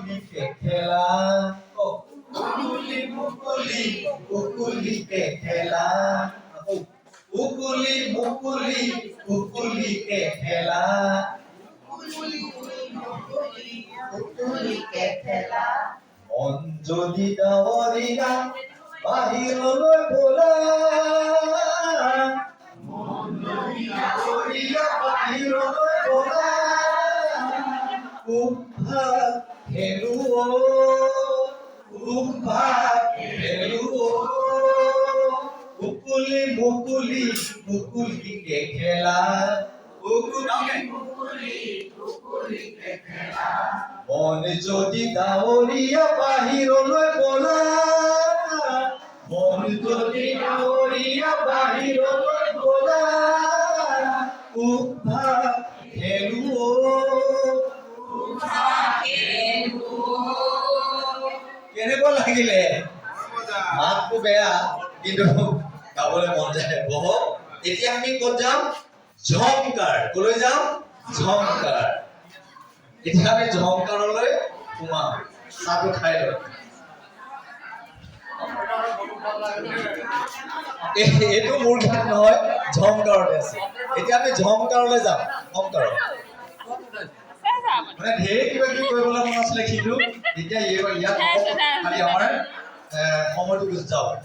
মুকুলিকে খেলা মুকুলিকে খেলা মুকুলিকে খেলা মন যদি ডাৱৰীয়া বাহিৰলৈ বলা বাহিৰলৈ বলা উভাগ খেলো মুকুলিকে খেলা মন যদি ডাৱৰীয়া বাহিৰলৈ বলা মন যদি ডাৱৰীয়া বাহিৰলৈ বলা উভাগ খেলো কেনেকুৱা লাগিলে মাতটো বেয়া কিন্তু গাবলৈ মন যায় বহক এতিয়া আমি ক'ত যাম ঝংকাৰ কলৈ যাম ঝংকাৰ এতিয়া আমি ঝংকাৰলৈ সোমাম চাহটো খাই লওঁ এইটো মোৰ গান নহয় ঝংকাৰতে আছে এতিয়া আমি ঝংকাৰলৈ যাম ঝংকাৰত মানে ঢেৰ কিবা কিবি কৰিবলৈ মন আছিলে কিন্তু এতিয়া ইয়াত খালি আমাৰ সময়টো গুচি যাওক